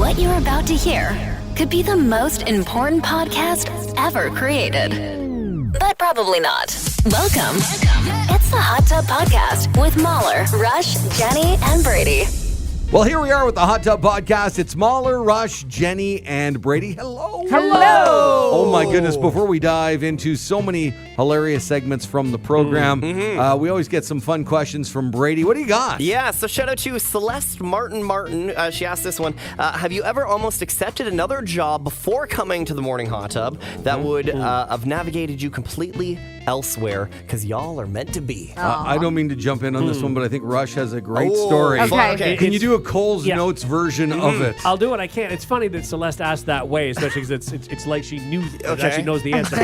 What you're about to hear could be the most important podcast ever created. But probably not. Welcome. It's the Hot Tub Podcast with Mahler, Rush, Jenny, and Brady. Well, here we are with the Hot Tub Podcast. It's Mahler, Rush, Jenny, and Brady. Hello. Hello. Oh, my goodness. Before we dive into so many hilarious segments from the program, we always get some fun questions from Brady. What do you got? Yeah, so shout out to Celeste Martin. She asked this one. Have you ever almost accepted another job before coming to the Morning Hot Tub that would have navigated you completely elsewhere? Because y'all are meant to be. I don't mean to jump in on this one, but I think Rush has a great story. Okay. Can you do a Cole's Notes version of it? I'll do what I can. It's funny that Celeste asked that way, especially because it's like she knew Okay. she knows the answer.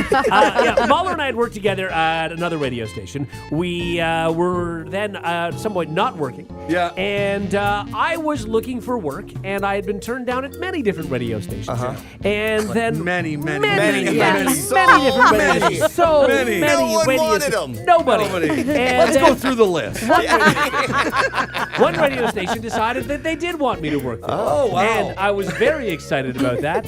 Mahler and I had worked together at another radio station. We were then somewhat not working. Yeah. And I was looking for work, and I had been turned down at many different radio stations. And then Many. many So different many. radio stations. So Many. many No one radio wanted stations. them. Nobody. Let's And go through the list. one radio station decided that they did want me to work there. Oh, wow. And I was very excited about that.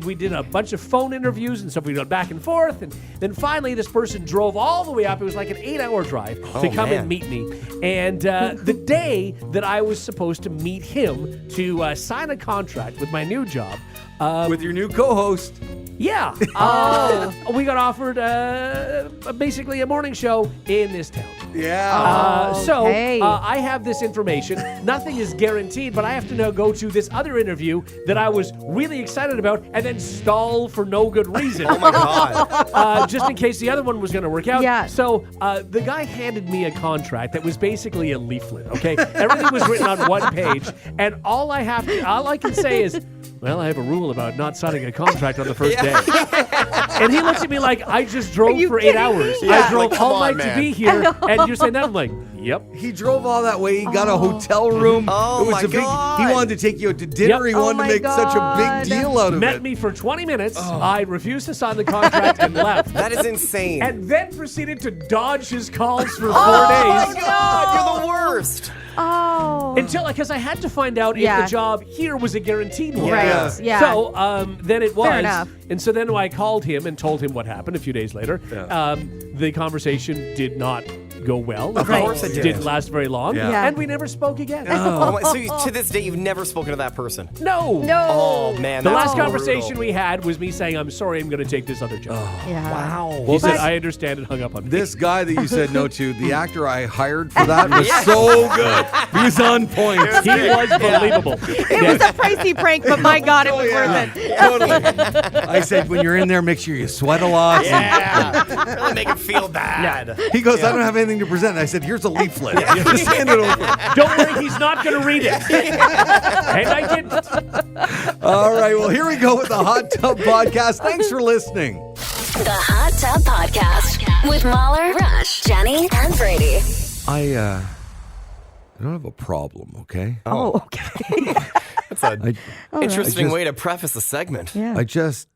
We did a bunch of phone interviews and stuff. We went back and forth. And then finally, this person drove all the way up. It was like an 8-hour drive to come and meet me. And the day that I was supposed to meet him to sign a contract with my new job, With your new co-host. yeah, we got offered basically a morning show in this town. Yeah. So Okay. I have this information. Nothing is guaranteed, but I have to now go to this other interview that I was really excited about and then stall for no good reason. Oh my God. Just in case the other one was going to work out. Yeah. So the guy handed me a contract that was basically a leaflet. Okay, everything was written on one page, and all I can say is, well, I have a rule about not signing a contract on the first day. And he looks at me like I just drove you for 8 kidding hours. me? I Yeah. drove Like, all come on, night to man. be here, and you're saying that? I'm like, yep. He drove all that way. He got a hotel room. Oh, it was my a big. God. He wanted to take you out to dinner. Yep. He wanted Oh, to my make such a God. big deal out of Met it. me for 20 minutes. I refused to sign the contract and left. That is insane. And then proceeded to dodge his calls for 4 oh days. my God, you're the worst. Oh. Because I had to find out if Yeah. the job here was a guaranteed one. Right. Yeah. So then it was. Fair enough. And so then I called him and told him what happened a few days later. The conversation did not go well. Of course it did. Didn't last very long. Yeah. Yeah. And we never spoke again. Oh my, so to this day, you've never spoken to that person. No. No. Oh, man. The that's last brutal. conversation we had was me saying, I'm sorry, I'm going to take this other job. Yeah. Wow. He said, But- I understand, and hung up on me. This guy that you said no to, the actor I hired for that was so good. He was on point. He was believable. It was a pricey prank, but my God, it was worth it. Totally. I said, when you're in there, make sure you sweat a lot. Yeah. Really make him feel bad. He goes, I don't have anything to present. I said, here's a leaflet. Just hand it over. Don't worry, he's not going to read it. And I didn't. All right, well, here we go with the Hot Tub Podcast. Thanks for listening. The Hot Tub Podcast with Mahler, Rush, Jenny, and Brady. I don't have a problem, okay? Oh, okay. That's an I interesting just- way to preface a segment. Yeah. I just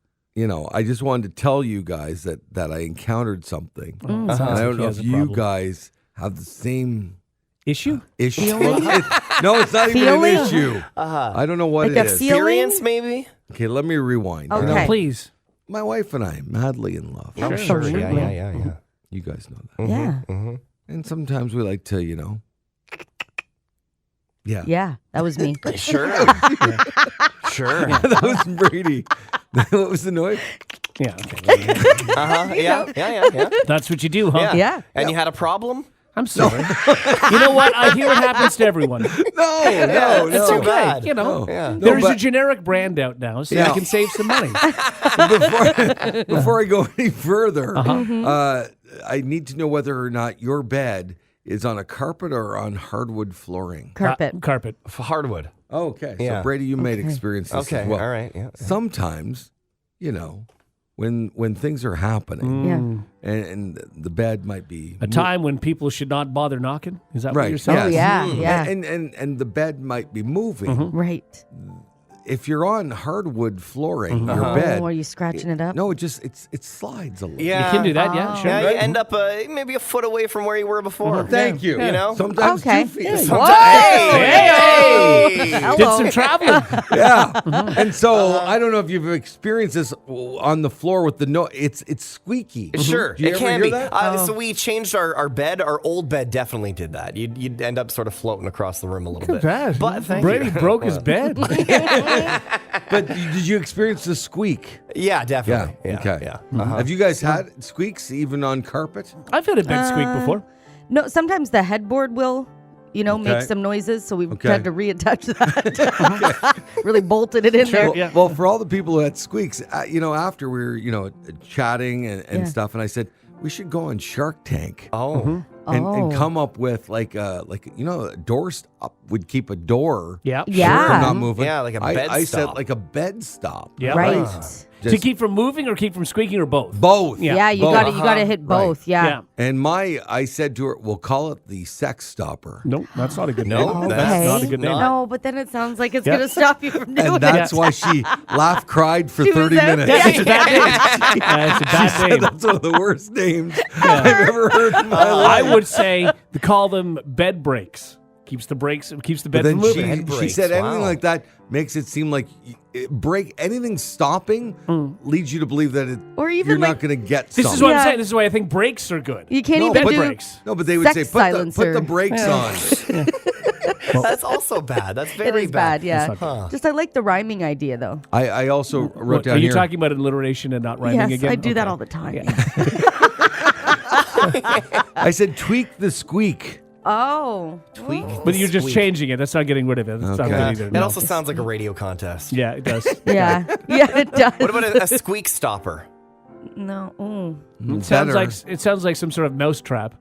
wanted to tell you guys that I encountered something. And I like don't he know has if a you problem. guys have the same Issue? issue. No, it's not even Feeling? an issue. I don't know what Like it a is. feel- Experience, maybe? Okay, let me rewind. You Okay. know, Please. my wife and I, madly in love. Oh, sure. Absolutely. Yeah. You guys know that. Yeah. And sometimes we like to, Yeah. Yeah. That was me. Sure. Sure. That was Brady. What was the noise? Yeah. Okay. Uh-huh. Yeah. That's what you do, huh? Yeah. And you had a problem? I'm sorry. You know what? I hear it happens to everyone. No. It's too okay. bad. You know, Yeah. No, there's a but- generic brand out now, so Yeah. you can save some money. Before I go any further, Uh-huh. I need to know whether or not your bed is on a carpet or on hardwood flooring. Carpet. Carpet. Hardwood. Oh, okay. Yeah. So Brady, you might experience this Okay. as well. All right. Yeah. Sometimes, when things are happening Yeah. and the bed might be A time when people should not bother knocking. Is that right. what you're saying? Oh, yes. yeah. Yeah. And the bed might be moving. Right. if you're on hardwood flooring, your bed. Oh, are you scratching it up? No, it slides a little. Yeah. You can do that, yeah. Sure. Yeah, you end up maybe a foot away from where you were before. Thank you. You know? Sometimes Okay. 2 feet. Hey! Did some traveling. Yeah. And so I don't know if you've experienced this on the floor with the it's squeaky. Sure, Do you it ever can hear be. that? So we changed our bed. Our old bed definitely did that. You'd end up sort of floating across the room a little bit. But thank Brady you. broke his bed. But did you experience the squeak? Yeah, definitely. Yeah, Okay. Yeah. Have you guys had squeaks even on carpet? I've had a bed squeak before. No, sometimes the headboard will, make Okay. some noises, so we've Okay. had to reattach that. Really bolted it in there. Yeah. Well, for all the people who had squeaks, after we were, chatting and Yeah. stuff, and I said, we should go on Shark Tank Oh. and Oh. come up with a door stop would keep a door Yeah. Yeah. from not moving. Yeah, like a bed I said stop. like a bed stop. Yeah. Right. To keep from moving or keep from squeaking or both? Both. Yeah, you Both. got to hit both. Yeah. Yeah. And I said to her, we'll call it the sex stopper. Nope, that's not a good No, name. that's Okay. not a good name. No, but then it sounds like it's Yeah. going to stop you from doing And it. that's why she laughed, cried for She was 30 there. minutes. Yeah, it's a bad name. It's a bad name. That's one of the worst names I've ever heard in my I life. would say to call them bed breaks. Keeps the bed But from then moving. Bed she breaks, said anything wow. like that makes it seem like anything stopping leads you to believe that Or even you're like- not going to get This something. is what Yeah. I'm saying. This is why I think breaks are good. You can't No, even but- do breaks. No, but they would say sex put silencer. the brakes on. That's also bad. That's It very is bad, yeah. That's not Just I like the rhyming idea though. I also wrote down Are you here. talking about alliteration and not rhyming Yes, again? I do that Okay. all the time. I said tweak the squeak. Oh. Tweak. But you're just Squeak. changing it. That's not getting rid of it. That's not Okay. good either. It No. also sounds like a radio contest. Yeah, it does. Yeah. Yeah, it does. What about a squeak stopper? No. Ooh. It sounds Better. like some sort of mousetrap.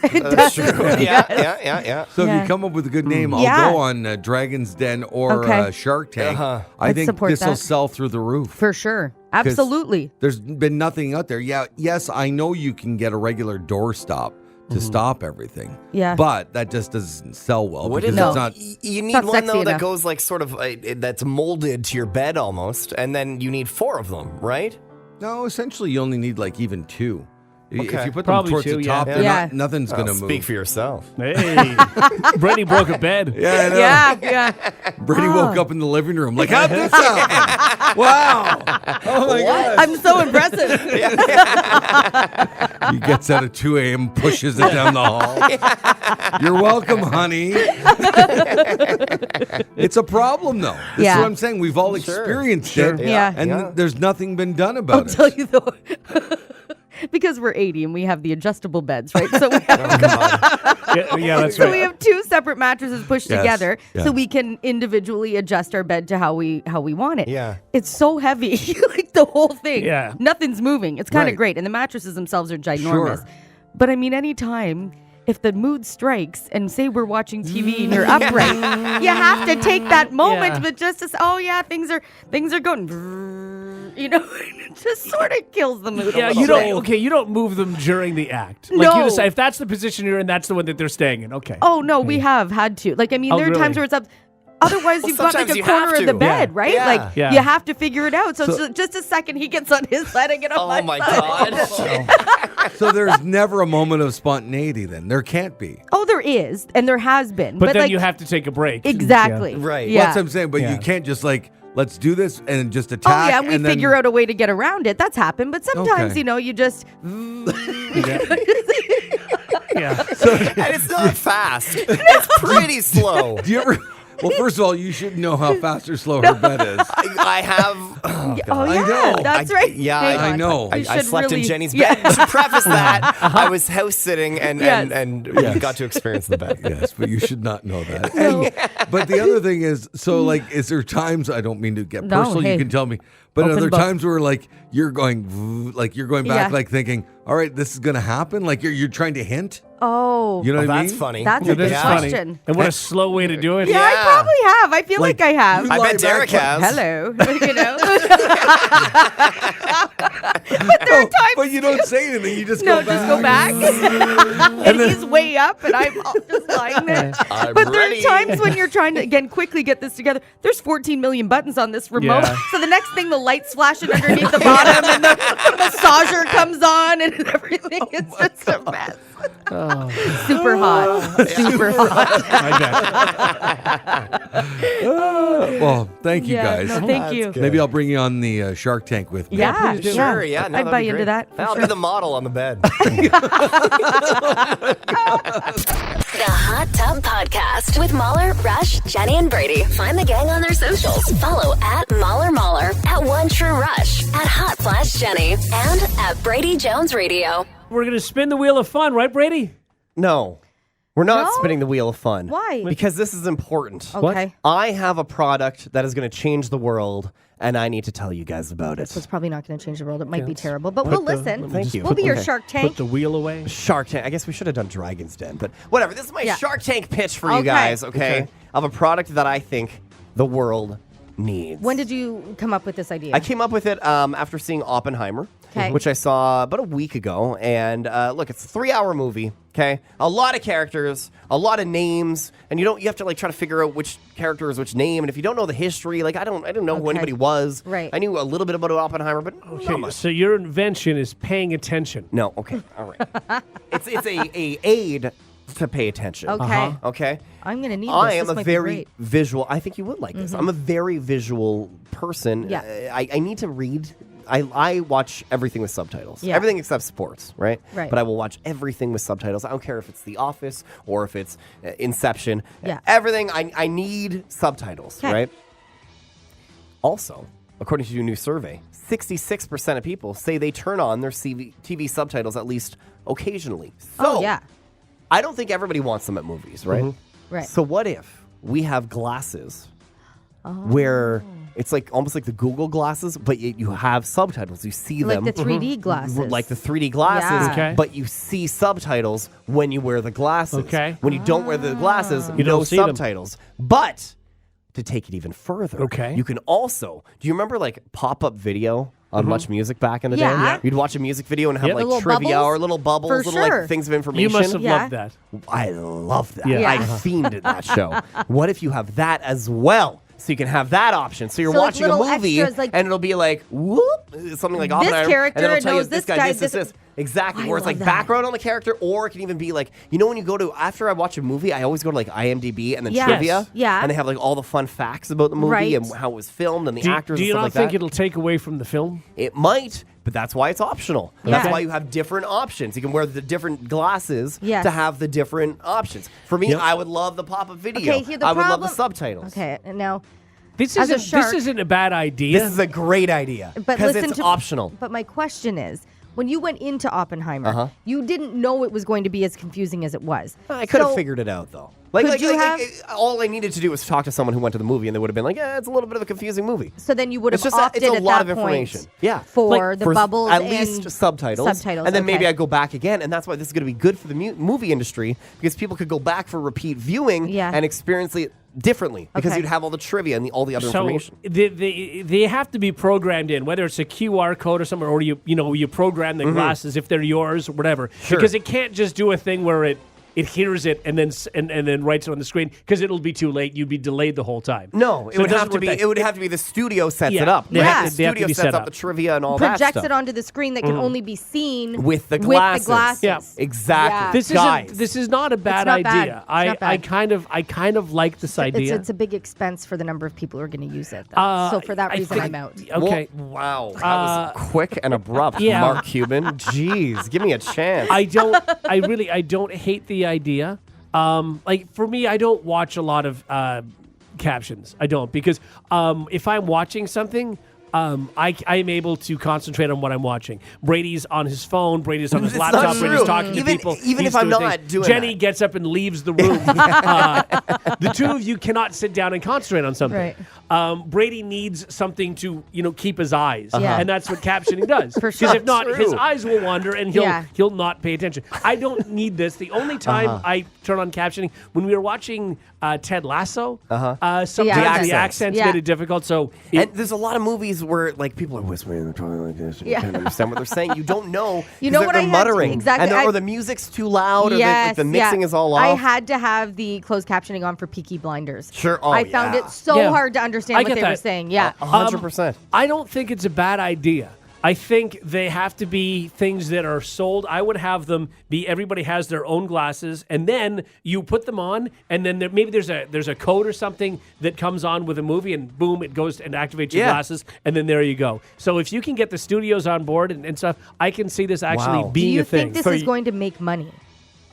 That's true. Yeah. So if Yeah. you come up with a good name, I'll Yeah. go on Dragon's Den or Okay. Shark Tank. Uh-huh. I I'd think support this will that. sell through the roof. For sure. Absolutely. There's been nothing out there. Yeah, yes, I know you can get a regular doorstop to stop everything. Yeah. But that just doesn't sell well What because is it's No. not. You need not one sexy though that enough. goes like sort of that's molded to your bed almost, and then you need 4 of them, right? No, essentially you only need like even 2. If Okay. you put Probably them towards 2, the yeah. top, they're Yeah. not, nothing's going to move. Speak for yourself. Hey, Brady broke a bed. Yeah, I know. Yeah. Brady woke up in the living room like, how'd this happen? Wow. Oh my God. I'm so impressive. He gets out at 2 a.m., pushes it down the hall. You're welcome, honey. It's a problem, though. That's Yeah. what I'm saying. We've all experienced it. Yeah. And Yeah. there's nothing been done about I'll it. tell you though. Because we're 80 and we have the adjustable beds, right? So we have, Yeah, that's so we right. have 2 separate mattresses pushed Yes. together, Yeah. so we can individually adjust our bed to how we want it. Yeah. It's so heavy, like the whole thing. Yeah. Nothing's moving. It's kind of Right. great, and the mattresses themselves are ginormous. Sure. But I mean, anytime. If the mood strikes and say we're watching TV and you're upright, you have to take that moment, Yeah. but just to say, oh yeah, things are going, it just sort of kills the mood. Yeah, a you little don't. bit. Okay, you don't move them during the act. Like you No. decide if that's the position you're in, that's the one that they're staying in. Okay. Oh no, we have had to. Like I mean, Oh, there are times really? where it's up. Otherwise, you've got like sometimes a you corner have of the to. bed, Yeah. right? Yeah. Like Yeah. you have to figure it out. So, just a second, he gets on his side, I get on Oh my side. God. So there's never a moment of spontaneity then. There can't be. Oh, there is, and there has been. But then like, you have to take a break. exactly Right. Yeah. That's what I'm saying. But Yeah. you can't just like, let's do this and just Oh attack. yeah, we and then, figure out a way to get around it. That's happened, but sometimes Okay. you just Yeah. And it's not fast. It's pretty slow. Do you ever? Well, first of all, you should know how fast or slow her bed is. I have. oh I yeah, know. that's I- right. yeah, Hang I on. know. You I should slept really- in Jenny's Yeah. bed. To preface that, I was house sitting and Yes. and Yes. we got to experience the bed. Yes, but you should not know that. And- but the other thing is, so like, is there times, I don't mean to get No, personal, hey. you can tell me, but Open are there book. times where like you're going back, Yeah. like thinking, all right, this is going to happen? Like you're trying to hint? Oh, You know what I mean? That's funny. that's a That's good funny. question. And what a slow way to do it. Yeah, I Yeah. probably have. I feel like I have. you I lie bet Derek back, has. Hello. You know? But there are times. But you don't say anything. You just No, go just back. go back. And he's way up, and I'm just lying there. I'm But there ready. are times when you're trying to, again, quickly get this together. There's 14 million buttons on this remote. Yeah. So the next thing, the light's flashing underneath the bottom, and the massager comes on, and everything. It's just a mess. Super hot. Super hot. I bet. Well, thank you Yeah, guys. no, thank you. Maybe I'll bring you on the Shark Tank with me. Yeah, please do. Sure, yeah. No, I'd that'd buy be into great. that. for I'll sure. be the model on the bed. The Hot Tub Podcast with Mahler, Rush, Jenny, and Brady. Find the gang on their socials. Follow at Mahler, at One True Rush, at Hot Flash Jenny, and at Brady Jones Radio. We're going to spin the wheel of fun, right, Brady? No. We're not No? spinning the wheel of fun. Why? Because this is important. Okay. I have a product that is going to change the world, and I need to tell you guys about it. So it's probably not going to change the world. It might be terrible, but we'll listen. Thank you. We'll be your Okay. Shark Tank. Put the wheel away. Shark Tank. I guess we should have done Dragon's Den, but whatever. This is my Yeah. Shark Tank pitch for you Okay. guys, okay? Of a product that I think the world needs. When did you come up with this idea? I came up with it after seeing Oppenheimer, Okay. which I saw about a week ago. And look, it's a 3-hour movie. Okay, a lot of characters, a lot of names, and you have to like try to figure out which character is which name. And if you don't know the history, like I didn't know who Okay. anybody was. Right. I knew a little bit about Oppenheimer, but not Okay, much. so your invention is paying attention. No, okay, all right. it's a aid to pay attention. Okay. Okay. I'm going to need this. I am This a might be very great. visual. I think you would like this. I'm a very visual person. Yeah. I need to read. I watch everything with subtitles. Yeah. Everything except sports, right? Right. But I will watch everything with subtitles. I don't care if it's The Office or if it's Inception. Yeah. Everything. I need subtitles, 'Kay. right? Also, according to a new survey, 66% of people say they turn on their TV subtitles at least occasionally. So, Oh, yeah. I don't think everybody wants them at movies, right? Right. So what if we have glasses where it's like almost like the Google glasses, but you have subtitles. You see Like them the 3D glasses. like the 3D glasses, Yeah. Okay. but you see subtitles when you wear the glasses. Okay. When you don't wear the glasses, You no don't see them. subtitles. But to take it even further, Okay. you can also. Do you remember like pop-up video on Much Music back in the Yeah. day? Yeah. You'd watch a music video and have Yep. like The little trivia bubbles? or little bubbles, For little sure. like things of You information. must have Yeah. loved that. I love that. Yeah. I fiended that show. What if you have that as well? So you can have that option. So you're So, like, watching a little movie extras, like- and it'll be like, whoop, something like Oppenheimer. character and then it'll tell you knows this this guy, guy, this. Exactly. I Where it's like love that. background on the character, or it can even be like, when you go to, after I watch a movie, I always go to like IMDb and then Yes. trivia. Yeah. And they have like all the fun facts about the movie Right. and how it was filmed and the actors Do you and stuff not like think that. it'll take away from the film? It might, but that's why it's optional. That's Yeah. why you have different options. You can wear the different glasses Yes. to have the different options. For me, Yep. I would love the pop-up video. Okay, here the I would love problem. the subtitles. Okay, and now, This As a isn't shark- this isn't a bad idea. This is a great idea but because listen it's to optional. But my question is, when you went into Oppenheimer, you didn't know it was going to be as confusing as it was. I could have So- figured it out though. Could you have- all I needed to do was talk to someone who went to the movie, and they would have been like, "Yeah, it's a little bit of a confusing movie." So then you would have It's just a- opted it's a at lot that of information. point Yeah. for Like, the for bubbles at and least subtitles, Subtitles, and then maybe okay. I go back again, and that's why this is going to be good for the movie industry because people could go back for repeat viewing Yeah. and experience it differently because Okay. you'd have all the trivia and all the other So information. they have to be programmed in, whether it's a QR code or something, or you program the glasses if they're yours or whatever. Sure. Because it can't just do a thing where it hears it and then writes it on the screen because it'll be too late. You'd be delayed the whole time. No, it So would doesn't have to work be. that- It would have to be the studio sets Yeah. it up. They have Right? to- The they have to studio be sets set up up. the trivia and all that projects stuff. it onto the screen that can only be seen with the glasses. Yeah. Exactly. This Guys. this is not a bad not bad. idea. It's not I bad. kind of like this idea. It's a big expense for the number of people who are going to use it. Though. So for that I reason, think- I'm out. Okay. Wow. That was quick and abrupt, yeah. Mark Cuban. Jeez, give me a chance. I don't hate the idea. Like for me, I don't watch a lot of captions. I don't because if I'm watching something, I am able to concentrate on what I'm watching. Brady's on his phone. Brady's on his It's not laptop. true. Brady's talking to Even- people. even He's if I'm doing not things. doing Jenny that. gets up and leaves the room. The two of you cannot sit down and concentrate on something. Brady needs something to keep his eyes, Yeah. and that's what captioning does. For Because sure. if not, True. his eyes will wander and he'll Yeah. he'll not pay attention. I don't need this. The only time I turn on captioning when we were watching Ted Lasso, sometimes the accents. accents Yeah. made it difficult. So And there's a lot of movies where like people are whispering and talking like this. And Yeah. You can't understand what they're saying. You don't know. You know 'cause what they're I had to- muttering. exactly, Or the music's too loud, or the mixing is all off. I had to have the closed captioning on for Peaky Blinders. Sure. Oh, I found yeah. it so Yeah. hard to understand I what get they were that. saying. Yeah. 100%. I don't think it's a bad idea. I think they have to be things that are sold. I would have them be everybody has their own glasses, and then you put them on, and then maybe there's a code or something that comes on with a movie, and boom, it goes and activates your Yeah. glasses, and then there you go. So if you can get the studios on board and stuff, I can see this actually Wow. Do being you a thing. think this For is y- going to make money?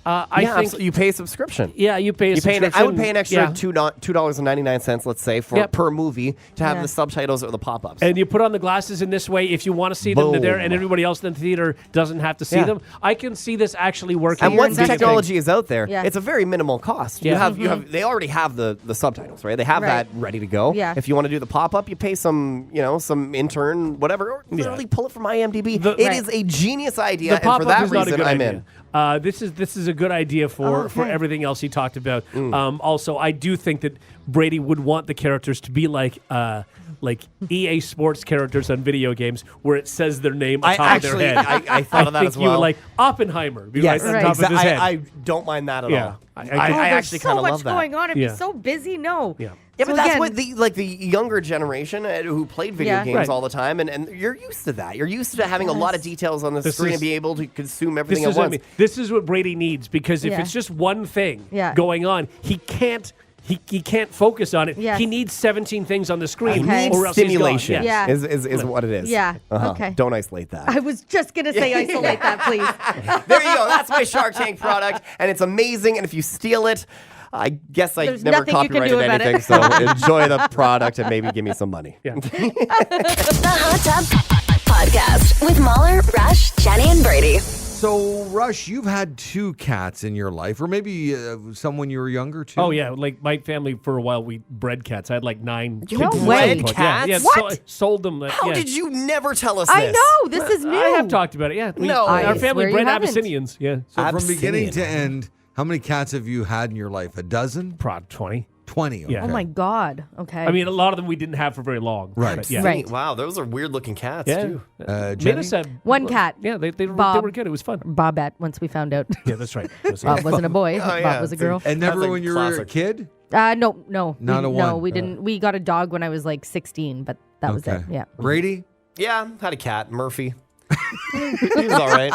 I think you pay a subscription. yeah, you pay a You pay subscription. I would pay an extra yeah. $2.99, let's say, Yep. per movie to have Yeah. the subtitles or the pop-ups. And you put on the glasses in this way. If you want to see them, they're there, and Boom. everybody else in the theater doesn't have to see Yeah. them. I can see this actually working. And you're once the investing. technology is out there, Yeah. it's a very minimal cost. Yeah. You have they already have the subtitles, right? They have Right. that ready to go. Yeah. If you want to do the pop-up, you pay some intern, whatever, or literally pull it from IMDb. The- It Right. is a genius idea, The and for pop-up that is not a reason, good I'm idea. in. This is a good idea for okay. everything else he talked about. Also, I do think that Brady would want the characters to be like EA Sports characters on video games, where it says their name on I top actually- of their head. I thought of that think as you would well. like Oppenheimer, be Yes, right on Right. top of his head. I don't mind that at Yeah. all. I I get- There's actually so kind of much love that. going on. It'd Yeah. be so busy. No. Yeah. Yeah, So but that's again- what the younger generation who played video Yeah. games Right. all the time, and you're used to that. You're used to having a lot of details on the This screen is- and be able to consume This everything at is what I once. mean. This is what Brady needs, because if Yeah. it's just one thing Yeah. going on, he can't. He can't focus on it. Yes. He needs 17 things on the screen, Okay. or else he's gone. Stimulation Yeah. is what it is. Yeah. Okay. Don't isolate that. I was just going to say isolate that, please. There you go. That's my Shark Tank product, and it's amazing. And if you steal it, I guess I There's never nothing you can copyrighted do about anything. it. So enjoy the product and maybe give me some money. Yeah. The Hot Tub Podcast with Mahler, Rush, Jenny, and Brady. So, Rush, you've had 2 cats in your life, or maybe some when you were younger, too. Oh yeah, like my family for a while we bred cats. I had like 9. You No bred way. cats? Yeah, What? sold them. How yeah. did you never tell us I this? know. This is new. I have talked about it. Yeah, No. our I family swear you bred haven't. Abyssinians. Yeah, So from beginning to Abyssinian. end, how many cats have you had in your life? A dozen? prod 20. 20. Yeah. Oh, my God. Okay. I mean, a lot of them we didn't have for very long. Right. But yeah. Right. Wow, those are weird looking cats Yeah. too. Made Jenny? us a One cat. Yeah, they Bob. were good. It was fun. Bobette, once we found out. Yeah, that's right. Bob wasn't a boy. Oh, yeah. Bob was a girl. And That's never a when you were a classic. kid? No. Not we, a No, one. we didn't. We got a dog when I was like 16, but that was it. Yeah. Brady? Yeah, had a cat, Murphy. He was all right.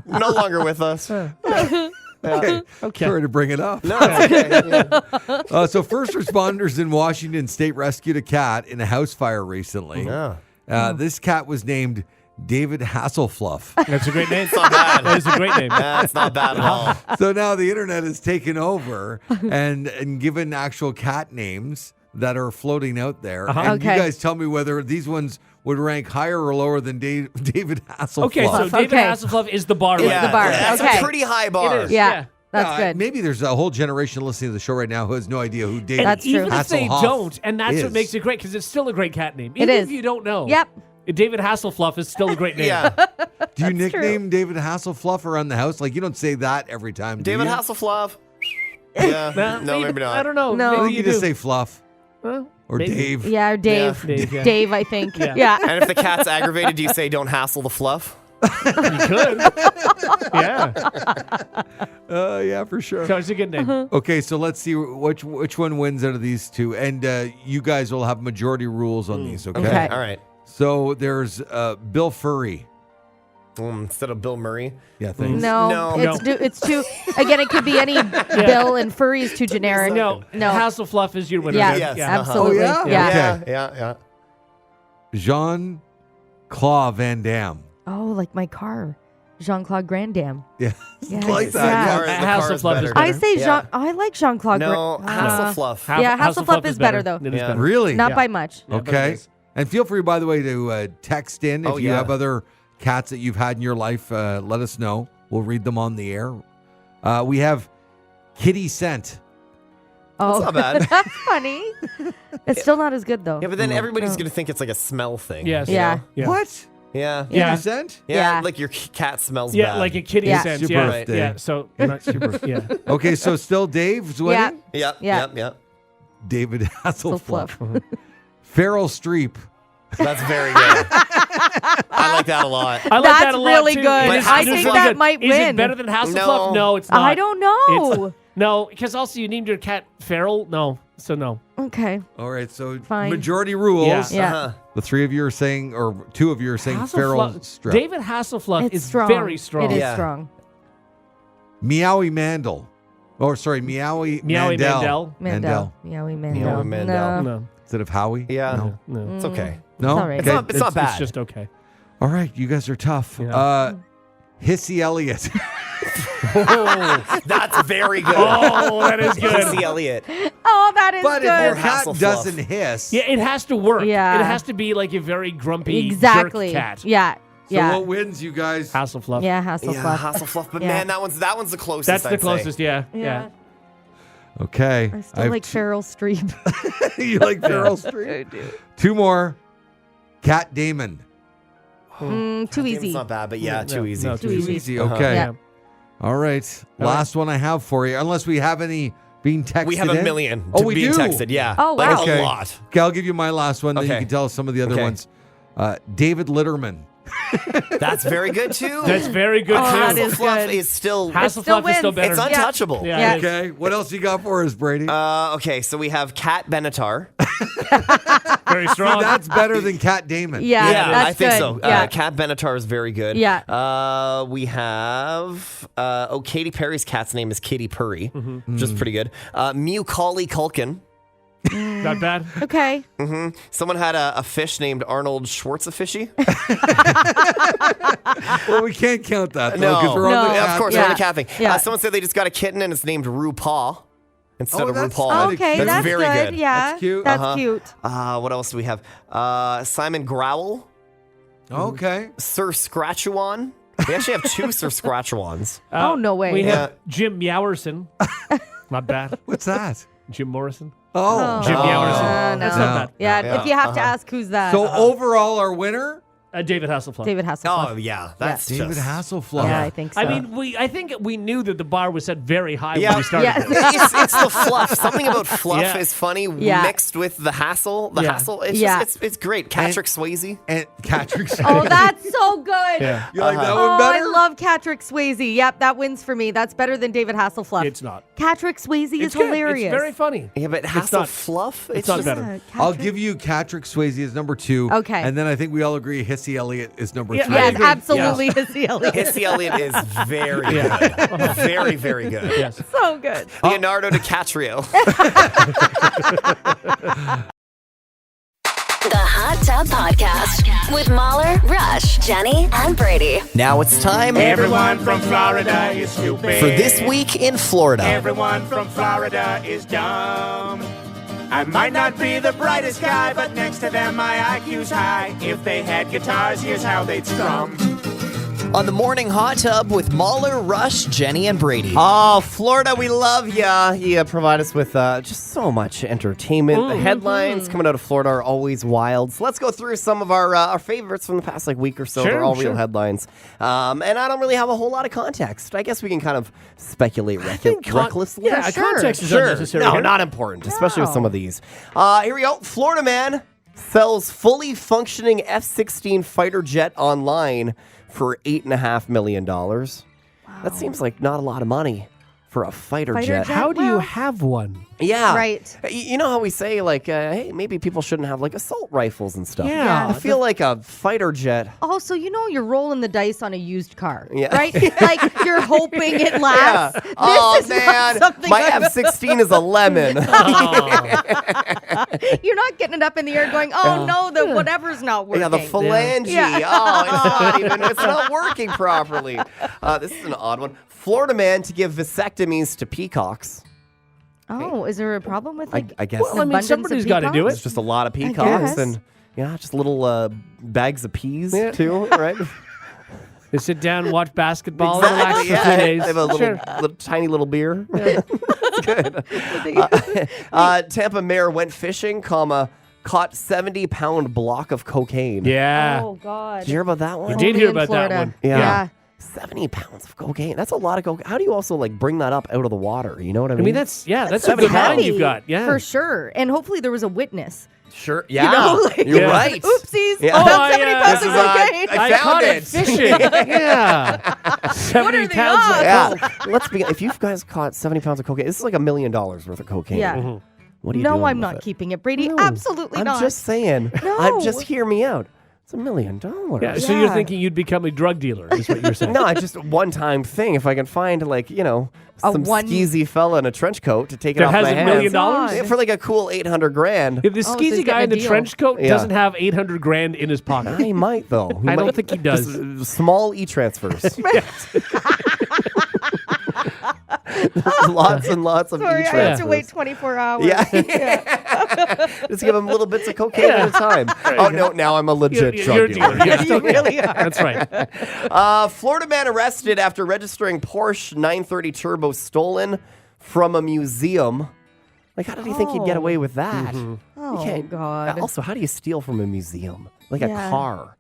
No longer with us. Okay. Okay. Sorry to bring it up. No, it's okay. Yeah. So first responders in Washington State rescued a cat in a house fire recently. Yeah. This cat was named David Hasselfluff. That's a great name. not bad. That is a great name. That's not bad at all. So now the internet has taken over and given actual cat names that are floating out there. And you Okay. guys tell me whether these ones would rank higher or lower than David Hasselfluff. Okay, so David Okay. Hasselfluff is the bar. Yeah, the bar. That's Okay. a pretty high bar. It is. Yeah. Yeah. That's good. Maybe there's a whole generation listening to the show right now who has no idea who David And That's true. even if they Hasselhoff don't, and that's is. what makes it great, because it's still a great cat name. It Even is. if you don't know. Yep. David Hasselfluff is still a great name. Yeah. Do you nickname David Hasselfluff around the house? Like, you don't say that every time, do David you? Hasselfluff. Yeah. No, maybe not. I don't know. No. I Maybe think you just do. say Fluff Well, or maybe. Dave. Yeah, Dave. Yeah. Dave, yeah. Dave, I think. Yeah. Yeah. And if the cat's aggravated, do you say don't hassle the fluff? You could. Yeah. Yeah, for sure. So it's a good name. Okay, so let's see which one wins out of these two, and you guys will have majority rules on these. Okay. Okay. All right. So there's Bill Furry. Instead of Bill Murray. Yeah, thanks. No, No. it's too. Again, it could be any Bill, and Furry is too generic. No, No. Hasselfluff is your winner. Yeah, there. Yes. absolutely. Oh, yeah? Yeah. Okay. Yeah. Jean-Claude Van Damme. Oh, like my car, Jean-Claude Grandam. Yeah, Yes. like that. Yeah. The car is Hasselhoff is better. I say Yeah. I like Jean-Claude. No, Hasselfluff. Yeah, Hasselhoff is better, though. It is Yeah. better. Really? Not Yeah. by much. Yeah, but it Okay. is. And feel free, by the way, to text in if Oh, you yeah. have other cats that you've had in your life. Let us know. We'll read them on the air. We have Kitty Scent. Oh, not bad. that's funny. It's still not as good though. Yeah, but then everybody's going to think it's like a smell thing. Yes. you Yeah. know? Yeah. What? Yeah. Yeah. 50%? Yeah, Yeah. like your cat smells Yeah, bad. like a kitty Yeah. sense. Super Yeah. birthday. Yeah. So not super. Yeah. Okay, so still Dave's winning? Yeah. Yep, Yeah. yep. David So Hasselhoff. fluff. Farrell Streep. That's very good. I like that a lot. I like That's that a lot really too. good. It is- I it is think really that good. might Is it win. better than Hasselhoff? No. No, it's not. I don't know. No, because also you named your cat Feral. No, so no. Okay. All right, so Fine. majority rules. Yeah. Yeah. Uh-huh. The three of you are saying, or two of you are saying Farrell Hasselhoff- Streep. David Hasselhoff It's is strong. very strong. It is Yeah. strong. Meowie Mandel. Or sorry, Meowie Meowie Mandel. Mandel. Meowie Mandel. Meowie Mandel. No. No, Instead of Howie? Yeah. No. It's okay. No? It's all right. It's not, it's not bad. It's just okay. All right, you guys are tough. Yeah. Hissy Elliott. That's very good. Oh, that is good. Missy Elliott. Oh, that is But if your good. cat Hasselhoff. doesn't hiss, Yeah, it has to work. Yeah. It has to be like a very grumpy Exactly. jerk cat. Yeah. so Yeah. what wins, you guys? Hasselhoff. Yeah, Yeah, Hasselhoff. Hasselhoff. But Yeah. man, that one's the closest. That's I'd the closest. Say. Yeah. Yeah. Okay. I still have like Cheryl Streep. you like Farrell Streep? I do. Two more. Cat Damon. Too It's easy. not bad, but yeah, too No, easy. no, Too Too easy. easy. Uh-huh. Okay. Yeah. All right. Last one I have for you, unless we have any being texted We have a in. million Oh, to we being do? texted. Yeah. Oh, Like wow. Okay. a lot. Okay, I'll give you my last one, then you Okay. can tell us some of the other Okay. ones. David Litterman. That's very good too. That's very good Oh, too. that is Hasselhoff good. is still. still Hasselhoff is still wins. better. It's untouchable. Yeah, Yeah. it is. Okay. What else you got for us, Brady? Okay, so we have Kat Benatar. Very strong. That's better than Cat Damon. Yeah, Yeah, that's I think good. so. Yeah. Kat Benatar is very good. Yeah. We have Katy Perry's cat's name is Kitty Purry, which is pretty good. Macaulay Culkin. Not bad. Okay. Someone had a fish named Arnold Schwarzenfishy. Well, we can't count that, though, No. because we're on No. the Yeah, cat. of course, Yeah. we're on the cat thing. Yeah. Someone said they just got a kitten and it's named RuPaul instead Oh, of that's RuPaul. kinda Okay, cute. that's very good. Yeah, That's cute. That's cute. What else do we have? Simon Growell, Okay. Sir Scratchuan. We actually have two Sir Scratchuans. Oh, no way. We Yeah. have Jim Meowerson. Not bad. What's that? Jim Morrison. Oh. Jim Meowerson. no. That's No. not bad. Yeah, Yeah. if you have to ask who's that. So overall, our winner, David Hasselhoff. David Hasselhoff. Oh yeah, that's David just. Hasselhoff. Yeah, I think so. I mean, I think we knew that the bar was set very high Yeah. when we started. Yes. this. It's the fluff. Something about fluff Yeah. is funny Yeah. mixed with the hassle. The Yeah. hassle. It's Yeah. just it's great. Patrick Swayze. And Patrick Oh, that's so good. Yeah. You like that Oh, one better? I love Patrick Swayze. Yep, that wins for me. That's better than David Hasselhoff. It's not. Patrick Swayze It's is good. hilarious. It's very funny. Yeah, but It's hassle not- fluff. It's not just, better. I'll give you Patrick Swayze as number 2. Okay. And then I think we all agree Hissy Elliott is number Yeah, 3. I Yes, agree. absolutely. Hissy Elliott. Hissy Elliott is very Yeah. good. Very, very good. Yes. So good. Leonardo DiCaprio. The Hot Tub Podcast with Mahler, Rush, Jenny, and Brady. Now it's time Everyone from Florida is stupid. for This Week in Florida. Everyone from Florida is dumb. I might not be the brightest guy, but next to them my IQ's high. If they had guitars, here's how they'd strum. On the Morning Hot Tub with Mahler, Rush, Jenny, and Brady. Oh, Florida, we love ya. You provide us with just so much entertainment. The headlines coming out of Florida are always wild. So let's go through some of our favorites from the past week or so. Sure, They're all real sure. headlines. And I don't really have a whole lot of context. I guess we can kind of speculate recklessly. Yeah, context is Sure. unnecessary No, here. not important, especially with some of these. Here we go. Florida man sells fully functioning F-16 fighter jet online for $8.5 million. That seems like not a lot of money for a fighter jet. How do you Well- have one? Yeah. Right. You know how we say, like, hey, maybe people shouldn't have, like, assault rifles and stuff. Yeah. I feel like a fighter jet. Also, you're rolling the dice on a used car, Yeah. right? Like you're hoping it lasts. This Oh, is not man. something My I'm- F-16 is a lemon. You're not getting it up in the air going, oh no, the whatever's not working. Yeah, the phalange. Yeah. Oh, it's not working properly. This is an odd one. Florida man to give vasectomies to peacocks. Oh, is there a problem with like I guess. Well, I mean, abundance of somebody's got to do peacocks? It's it. just a lot of peacocks guess. and just little bags of peas Yeah. too, right? They sit down and watch basketball and relax for a few They days. have a little, Sure. tiny little beer. It's That's good. Tampa mayor went fishing, caught 70-pound block of cocaine. Yeah. Oh, God. Did you hear about that one? I did Only hear in about that Florida. one. Yeah. 70 pounds of cocaine. That's a lot of cocaine. How do you also bring that up out of the water? You know what I mean? I mean, that's a 70 good mind pounds. you've got. Yeah. For sure. And hopefully there was a witness. Sure. Yeah. You know, like- You're Yeah. right. Oopsies. Yeah. About Oh, 70 yeah. pounds This of is, cocaine. I I found caught it. it fishing. Yeah. 70 the pounds of odds? Yeah. Let's be. If you guys caught 70 pounds of cocaine, this is like $1 million worth of cocaine. Yeah. What are you doing No, I'm with not it? keeping it, Brady. No. Absolutely I'm not. just saying. No. Just hear me out. It's $1 million. Yeah, so you're thinking you'd become a drug dealer, is what you're saying. No, it's just a one-time thing. If I can find, some skeezy fella in a trench coat to take it That off has my $1 hands. million? God. For like a cool $800,000. If the so skeezy he's guy in getting the a deal. trench coat Yeah. doesn't have $800,000 in his pocket. He might though. I don't think he does. Just small e-transfers. Lots and lots of Sorry, I have e-transfers. to wait 24 hours. Yeah. Just give him little bits of cocaine at a time. Oh no, now I'm a legit You're a drug dealer. dealer. You're still- really are. That's right. Florida man arrested after registering Porsche 930 Turbo stolen from a museum. Like, how did he think he'd get away with that? Oh, You can't- God. Also, how do you steal from a museum? Like Yeah. a car.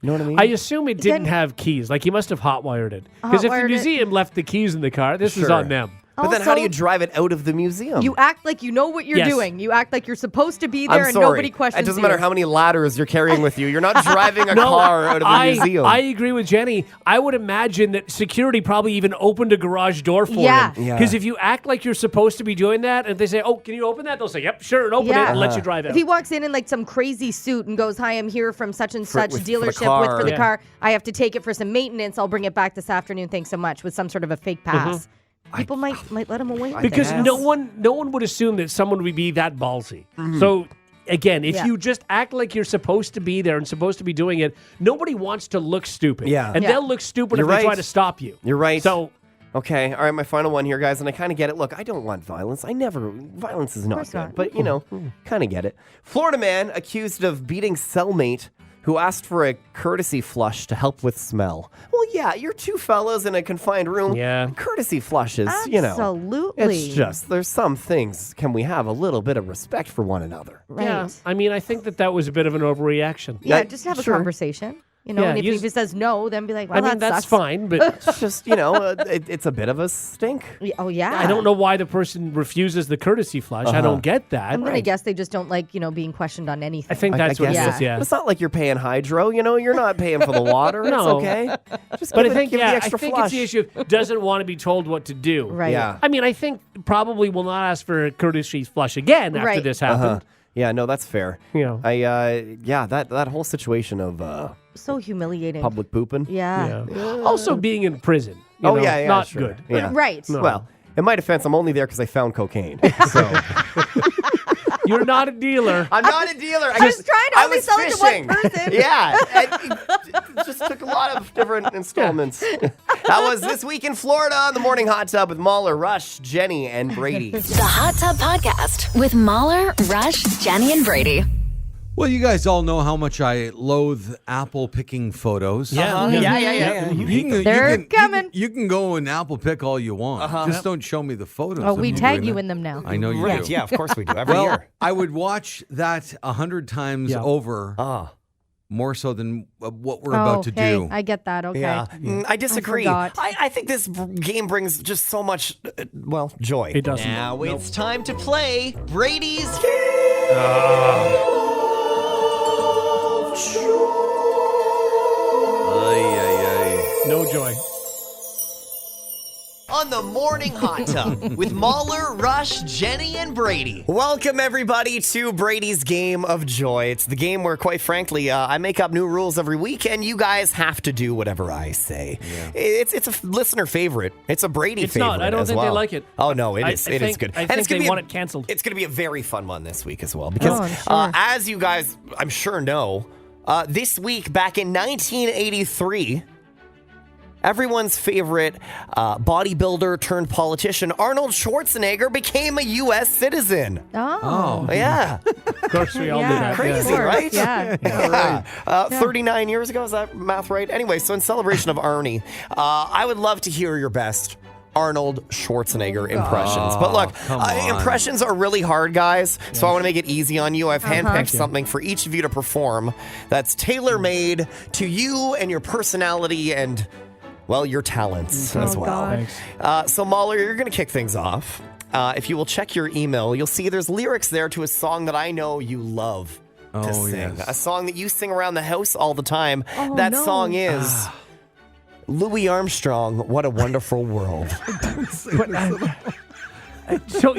You know what I mean? I assume it didn't Then- have keys. Like, he must have hotwired it. Because if the Hotwired it. museum left the keys in the car, this is Sure. on them. But then how do you Also, drive it out of the museum? You act like you know what you're Yes. doing. You act like you're supposed to be there I'm and sorry. nobody questions It doesn't matter you. how many ladders you're carrying with you. You're not driving a car out of a museum. I agree with Jenny. I would imagine that security probably even opened a garage door for Yeah. him. Yeah. Because if you act like you're supposed to be doing that, and they say, "Oh, can you open that?" They'll say, "Yep, sure," and open it Yeah. and let you drive out. If he walks in like some crazy suit and goes, "Hi, I'm here from such and such for the dealership car. for the Yeah. car. I have to take it for some maintenance. I'll bring it back this afternoon. Thanks so much." With some sort of a fake pass, people might let him away with Because it. no one would assume that someone would be that ballsy. So again, if Yeah. you just act like you're supposed to be there and supposed to be doing it, nobody wants to look stupid. Yeah. And Yeah. they'll look stupid You're if they right. try to stop you. You're right. So Okay, all right, my final one here, guys, and I kind of get it. Look, I don't want violence. Violence is not course good, not. but, kind of get it. Florida man accused of beating cellmate who asked for a courtesy flush to help with smell. Well, yeah, you're two fellas in a confined room. Yeah. Courtesy flushes, Absolutely. It's just, there's some things, can we have a little bit of respect for one another? Right. yeah, I mean, I think that was a bit of an overreaction. Yeah, Yeah, just have sure. a conversation. Yeah, And if you he says no, then be like, well, I mean, that that's sucks. fine, but It's just, it's a bit of a stink. Oh, yeah. I don't know why the person refuses the courtesy flush. I don't get that. I'm going to guess they just don't like, being questioned on anything. I think that's what it guess is, so. yeah. It's not like you're paying hydro, you're not paying for the water. It's No. okay. Just But give I think, give the I extra think flush. it's the issue of doesn't want to be told what to do. Right. Yeah. I mean, I think probably will not ask for a courtesy flush again after Right. this happened. Yeah, no, that's fair. That whole situation of So humiliating. public pooping. Yeah. Also, being in prison. you know, yeah, not sure. good. Yeah. Right. No. Well, in my defense, I'm only there because I found cocaine. So You're not a dealer. I'm not a dealer. I was trying to only was sell it to one fishing. person. Yeah, it just took a lot of different installments. That was This Week in Florida on the Morning Hot Tub with Mahler, Rush, Jenny, and Brady. The Hot Tub Podcast with Mahler, Rush, Jenny, and Brady. Well, you guys all know how much I loathe apple picking photos. Yeah. They're coming. You can go and apple pick all you want. Just don't show me the photos. Oh, of we me tag doing you that. in them now. I know you Right, do. yeah, of course we do. Every Well, year. I would watch that 100 times Yeah. over, more so than what we're about to hey, do. I get that. Okay. Yeah, I disagree. forgot. I think this game brings just so much, joy. It doesn't. Now it's time to play Brady's No joy. on the Morning Hot Tub with Mahler, Rush, Jenny, and Brady. Welcome, everybody, to Brady's Game of Joy. It's the game where, quite frankly, I make up new rules every week, and you guys have to do whatever I say. It's a listener favorite. It's a Brady It's favorite not. I don't as think they well. like it. Oh, no, it I is. It is think- good. I And think it's gonna they be want it canceled. It's going to be a very fun one this week as well, because I'm sure. as you guys, I'm sure, know, this week, back in 1983... everyone's favorite bodybuilder turned politician, Arnold Schwarzenegger, became a U.S. citizen. Oh. Yeah. Of course, we all do Yeah. that. Crazy, Of course, right? Yeah. 39 years ago, is that math right? Anyway, so in celebration of Arnie, I would love to hear your best Arnold Schwarzenegger impressions. But look, come on. impressions are really hard, guys, so I want to make it easy on you. I've handpicked something for each of you to perform that's tailor-made to you and your personality and, well, your talents as well. So, Mahler, you're going to kick things off. If you will check your email, you'll see there's lyrics there to a song that I know you love to sing. Yes. A song that you sing around the house all the time. That song is Louis Armstrong, What a Wonderful World. So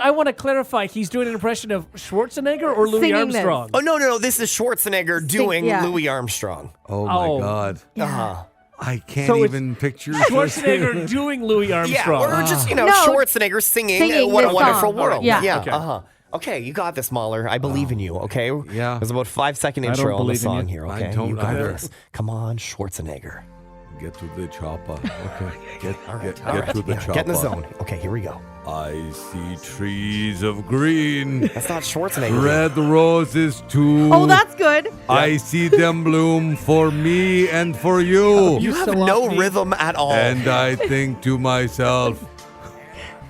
I want to clarify. He's doing an impression of Schwarzenegger or Louis Singing this. Armstrong? Oh, no. This is Schwarzenegger doing yeah. Louis Armstrong. Oh, my Oh. God. I can't So it's even picture Schwarzenegger doing Louis Yeah, Armstrong. or just, No. Schwarzenegger singing What a this Wonderful song. World. Yeah. Okay. Okay, you got this, Mahler. I believe in you, okay? Yeah. There's about a 5-second I don't intro on the believe in song you. here, I okay? don't you got either. this. Come on, Schwarzenegger. Get to the chopper. Okay. Get All to the yeah, chopper. get in the zone. Okay, here we go. I see trees of green, That's not Schwarzenegger. red roses too. Oh, that's good. I see them bloom for me and for you. You have so no off-beat. rhythm at all. And I think to myself,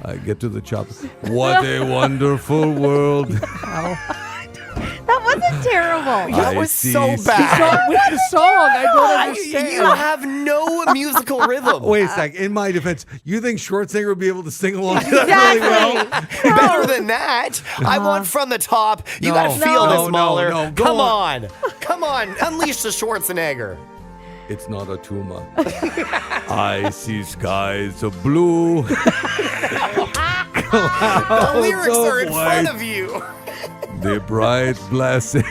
I get to the chopper. What a wonderful world. That wasn't terrible. that I was see so sky- bad. With the song, I don't understand. You have no musical rhythm. Wait a sec. In my defense, you think Schwarzenegger would be able to sing along to that really well? Exactly. Better than that. I want from the top. You No. got to feel No, this, no, Mahler. no. Go Come on. on. Come on. Unleash the Schwarzenegger. It's not a tumor. I see skies of blue. The lyrics so are in white. front of you. The bright blessing.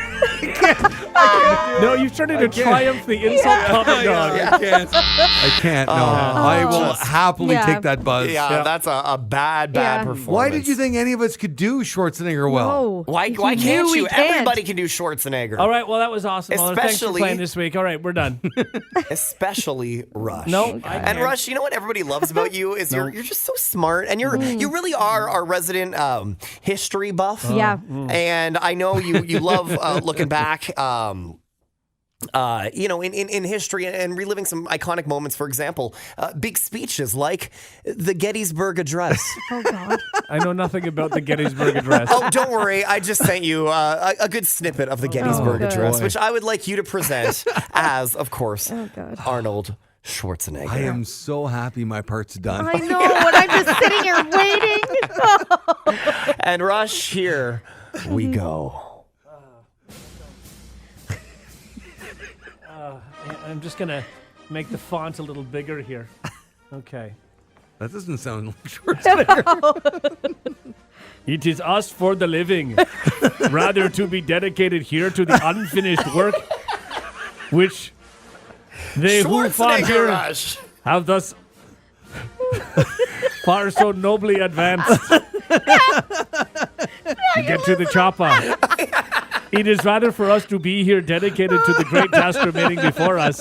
No, you've turned into Triumph, the insult puppet dog. I can't. No, I will happily Yeah. take that buzz. Yeah, that's a bad Yeah. performance. Why did you think any of us could do Schwarzenegger well? Oh, Why you can't knew you? we can't. Everybody can do Schwarzenegger. All right, well, that was awesome. Well, thanks for Especially- playing this week. All right, we're done. Especially Rush. No, I And can't. Rush, you know what everybody loves about you is you're just so smart, and you really are our resident history buff. Yeah. And I know you love looking back. In history and reliving some iconic moments. For example, big speeches like the Gettysburg Address. Oh, God. I know nothing about the Gettysburg Address. Oh, don't worry. I just sent you a good snippet of the Gettysburg good. Address, boy. which I would like you to present as, of course, God. Arnold Schwarzenegger. I am so happy my part's done. I know, and I'm just sitting here waiting. And Rush, here we go. I'm just going to make the font a little bigger here. Okay. That doesn't sound like Schwarzenegger. It is us for the living, rather to be dedicated here to the unfinished work, which they who fought Schwarzenegger here Rush. have thus far so nobly advanced. Get to the chopper. It is rather for us to be here dedicated to the great task remaining before us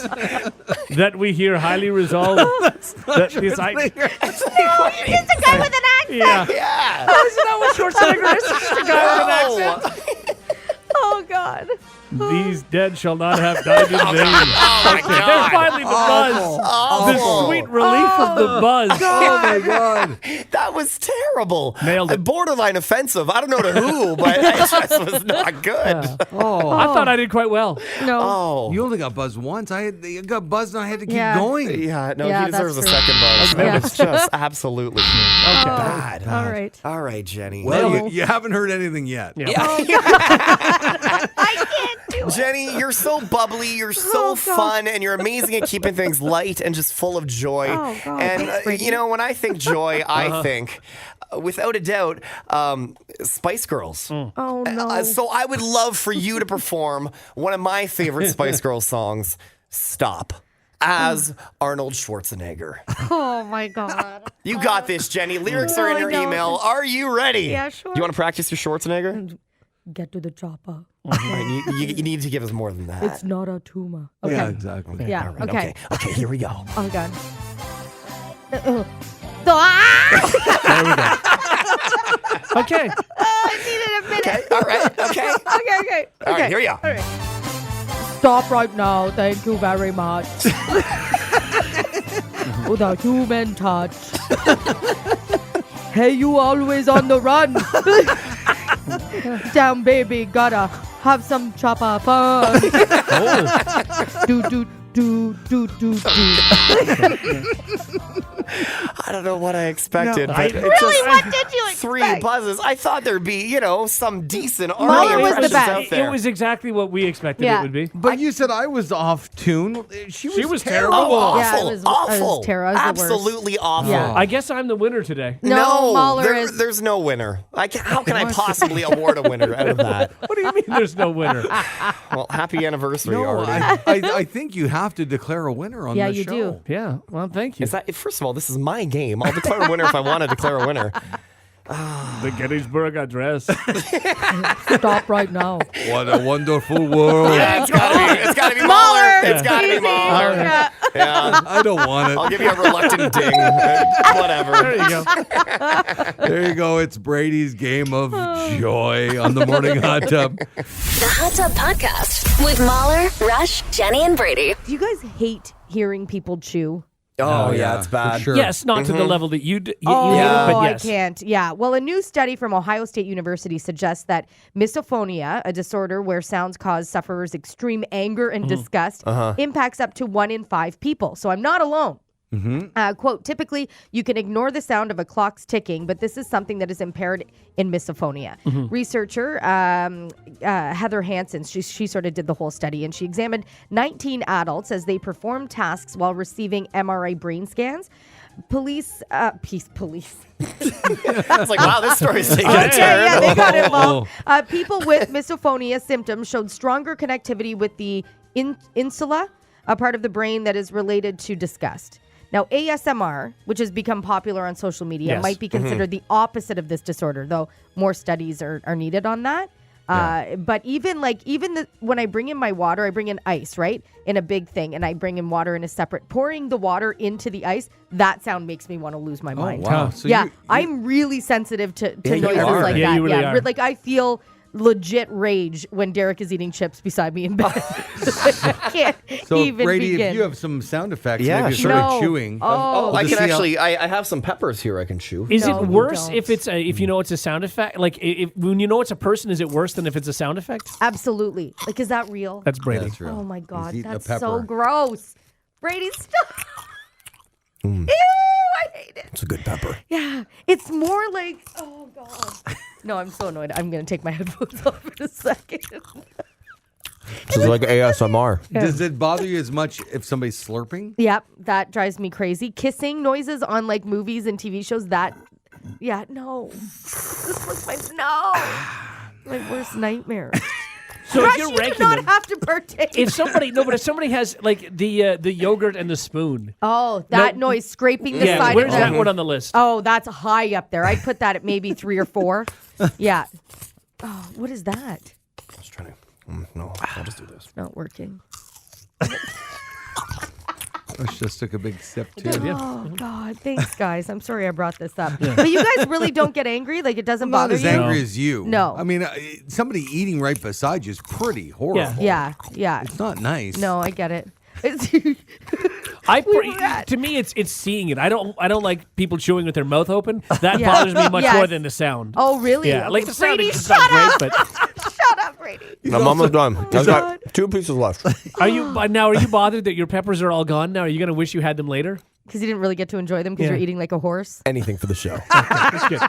that we here highly resolve that this It's a guy with an accent. yeah. Yeah. Isn't that what Schwarzenegger is? Just a guy with an accent. Oh, God. These dead shall not have died in vain. Oh my They're God. finally the buzz. The sweet relief of the buzz. Oh my God. That was terrible. Nailed it. Borderline offensive. I don't know to who, but it just was not good. Oh. I thought I did quite well. No. Oh. You only got buzzed once. I got buzzed and I had to keep Yeah. going. Yeah, no, Yeah, he deserves a that's true. second buzz. Yeah. That was just absolutely bad. All right. All right, Jenny. Well, No. you haven't heard anything yet. Yeah. I can't do it. Jenny, you're so bubbly, you're so Oh, God. fun, and you're amazing at keeping things light and just full of joy. Oh, God. And, Thanks, Brady. when I think joy, I think, without a doubt, Spice Girls. Oh, no. So I would love for you to perform one of my favorite Spice Girls songs, Stop, as Arnold Schwarzenegger. Oh, my God. You got this, Jenny. Lyrics are in I your don't. email. Are you ready? Yeah, sure. You want to practice your Schwarzenegger? Get to the chopper. All right, you need to give us more than that. It's not a tumor. Okay. Yeah, exactly. Yeah, All right, okay. Okay, here we go. Oh, God. Ah! Okay. I needed a minute. Okay, all right, okay. Okay. All right, here we go. All right. Stop right now. Thank you very much. the human touch. Hey, you always on the run. Down, baby, gotta have some chopper fun. Do, do, do, do, do, do. I don't know what I expected. No, but I- it Really? just- What did you expect? 3 buzzes. I thought there'd be, some decent Mahler early was the impressions best. out there. It was exactly what we expected Yeah. it would be. But you said I was off tune. She was terrible. terrible. awful, Yeah, it was awful. terrible. It was the worst. Absolutely awful. Yeah. I guess I'm the winner today. No, Mahler is. there's no winner. How can I possibly award a winner out of that? What do you mean there's no winner? Well, happy anniversary No, already. I think you have to declare a winner on Yeah, the you show. do. Yeah, well, thank you. Is that, first of all, this is my game. I'll declare a winner if I want to declare a winner. The Gettysburg Address. Stop right now. What a wonderful world. Yeah, it's gotta be Mahler. Mahler. It's gotta be Easy. Mahler. Yeah. Yeah. I don't want I'll it. give you a reluctant ding. Whatever. There you go. There you go. It's Brady's game of joy on the morning hot tub. The Hot Tub Podcast with Mahler, Rush, Jenny, and Brady. Do you guys hate hearing people chew? Oh, yeah, it's for bad. Sure. Yes, not to the level that you hate it, Yeah. but yes. I can't. Yeah. Well, a new study from Ohio State University suggests that misophonia, a disorder where sounds cause sufferers extreme anger and disgust, impacts up to 1 in 5 people. So I'm not alone. Quote, typically, you can ignore the sound of a clock's ticking, but this is something that is impaired in misophonia. Researcher Heather Hansen, she sort of did the whole study, and she examined 19 adults as they performed tasks while receiving MRI brain scans. Police. It's like, wow, this story's taking a turn. Yeah, they got involved. People with misophonia symptoms showed stronger connectivity with the insula, a part of the brain that is related to disgust. Now, ASMR, which has become popular on social media, Yes. might be considered the opposite of this disorder, though more studies are needed on that. But even when I bring in my water, I bring in ice, right? In a big thing, and I bring in water in a separate. Pouring the water into the ice, that sound makes me want to lose my mind. wow. So yeah, you- I'm really sensitive to Yeah, you noises are. like Yeah, that. you really are. Like I feel legit rage when Derek is eating chips beside me in bed. I can't So, even Brady, begin. if you have some sound effects, Yeah, maybe sure. started No. chewing. Oh. I We'll can just see how- actually, I have some peppers here I can chew. Is No, it you worse don't. if it's if you know it's a sound effect? Like if when you know it's a person, is it worse than if it's a sound effect? Absolutely. Like, is that real? That's Brady. That's real. Oh my God, He's eating a that's pepper. so gross. Brady, stop. Ew, I hate it. It's a good pepper. Yeah, it's more like, oh God. No, I'm so annoyed. I'm going to take my headphones off in a second. This is like ASMR. Does it bother you as much if somebody's slurping? Yep, that drives me crazy. Kissing noises on like movies and TV shows, yeah, no. This was my worst nightmare. So Rush, if you're you do ranking not them, have to partake. if somebody has like the yogurt and the spoon, Oh, that No. noise scraping the yeah, side where's of that the... one on the list? Oh, that's high up there. I'd put that at maybe 3 or 4. Yeah. Oh, what is that? I was trying to. No, I'll just do this. Not working. Rush just took a big sip, too. Oh, God. Thanks, guys. I'm sorry I brought this up. But you guys really don't get angry? Like, it doesn't I'm not bother as you? angry as you. No. I mean, somebody eating right beside you is pretty horrible. Yeah. It's not nice. No, I get it. To me, it's seeing it. I don't like people chewing with their mouth open. That Yeah. bothers me much Yes. more than the sound. Oh, really? Yeah, like Okay, the sound Brady, is shut not great, up. but Shut up, Brady. I'm almost done. I've God. got 2 pieces left. are you bothered that your peppers are all gone now? Are you gonna wish you had them later? Because you didn't really get to enjoy them because Yeah. you're eating like a horse. Anything for the show. That's good.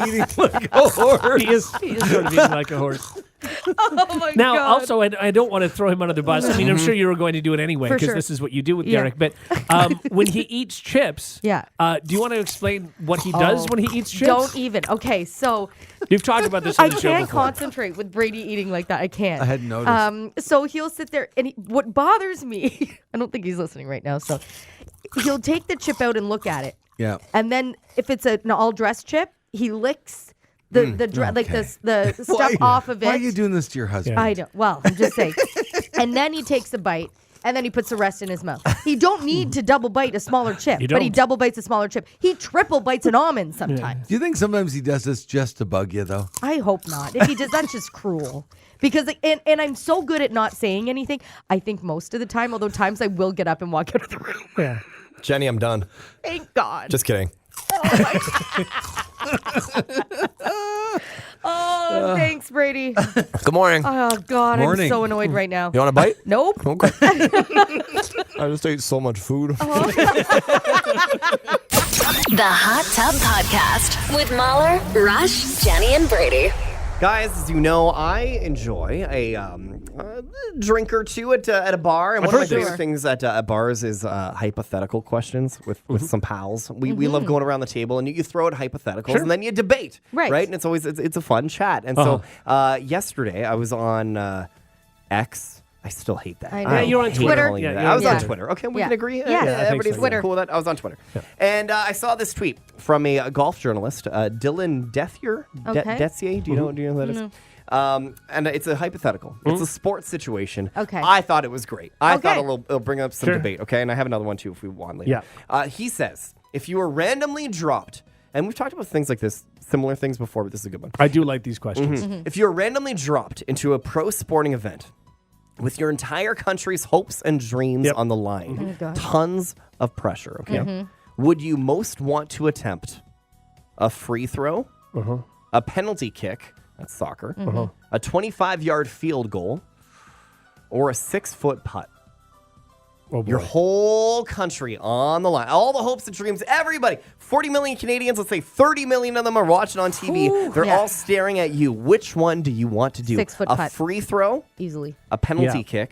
Eating like a horse. He is sort of eating like a horse. Oh, my Now, God. also, I don't want to throw him under the bus. I mean, I'm sure you were going to do it anyway For because sure. this is what you do with Yeah. Derek. But when he eats chips, Yeah. do you want to explain what he does when he eats chips? Don't even. Okay, so You've talked about this on I the show can't before. concentrate with Brady eating like that. I can't. I hadn't noticed. So he'll sit there, and what bothers me, I don't think he's listening right now. So he'll take the chip out and look at it, Yeah. and then if it's an all dressed chip, he licks the stuff off of it. Why are you doing this to your husband? I don't. Well, I'm just saying. And then he takes a bite, and then he puts the rest in his mouth. He don't need to double bite a smaller chip, You but he don't. double bites a smaller chip. He triple bites an almond sometimes. Do you think sometimes he does this just to bug you, though? I hope not. If he does, that's just cruel. Because and I'm so good at not saying anything. I think most of the time, although times I will get up and walk out of the room. Yeah. Jenny, I'm done. Thank God. Just kidding. Oh, thanks, Brady. Good morning. Oh, God, Morning. I'm so annoyed right now. You want a bite? Nope. Okay. I just ate so much food. The Hot Tub Podcast with Mahler, Rush, Jenny, and Brady. Guys, as you know, I enjoy a drink or two at a bar. And one of my favorite things at bars is hypothetical questions with some pals. We love going around the table and you throw out hypotheticals and then you debate. Right. And it's always it's a fun chat. And so yesterday I was on X. I still hate that. I know. I Yeah, you're on hate Twitter. calling it Yeah, that. you're I was on on Twitter. Twitter. Okay, we Yeah. can agree. Yeah. I think Everybody's so. Twitter. cool with that. I was on Twitter. And I saw this tweet from a golf journalist, Dylan Dethier. Okay. Dethier? Do you know who that is? And it's a hypothetical. It's a sports situation. Okay. I thought it was great. I Okay. thought it'll bring up some Sure. debate. Okay, and I have another one too if we want later. Yeah. He says, if you were randomly dropped, and we've talked about things like this, similar things before, but this is a good one. I do like these questions. If you were randomly dropped into a pro sporting event with your entire country's hopes and dreams Yep. on the line, Oh, God. tons of pressure, okay? Would you most want to attempt a free throw, a penalty kick, that's soccer, a 25-yard field goal, or a 6-foot putt? Oh, boy. Your whole country on the line. All the hopes and dreams, everybody. 40 million Canadians, let's say 30 million of them are watching on TV. They're Yeah. all staring at you. Which one do you want to do? 6-foot a putt. free throw, Easily. a penalty Yeah. kick,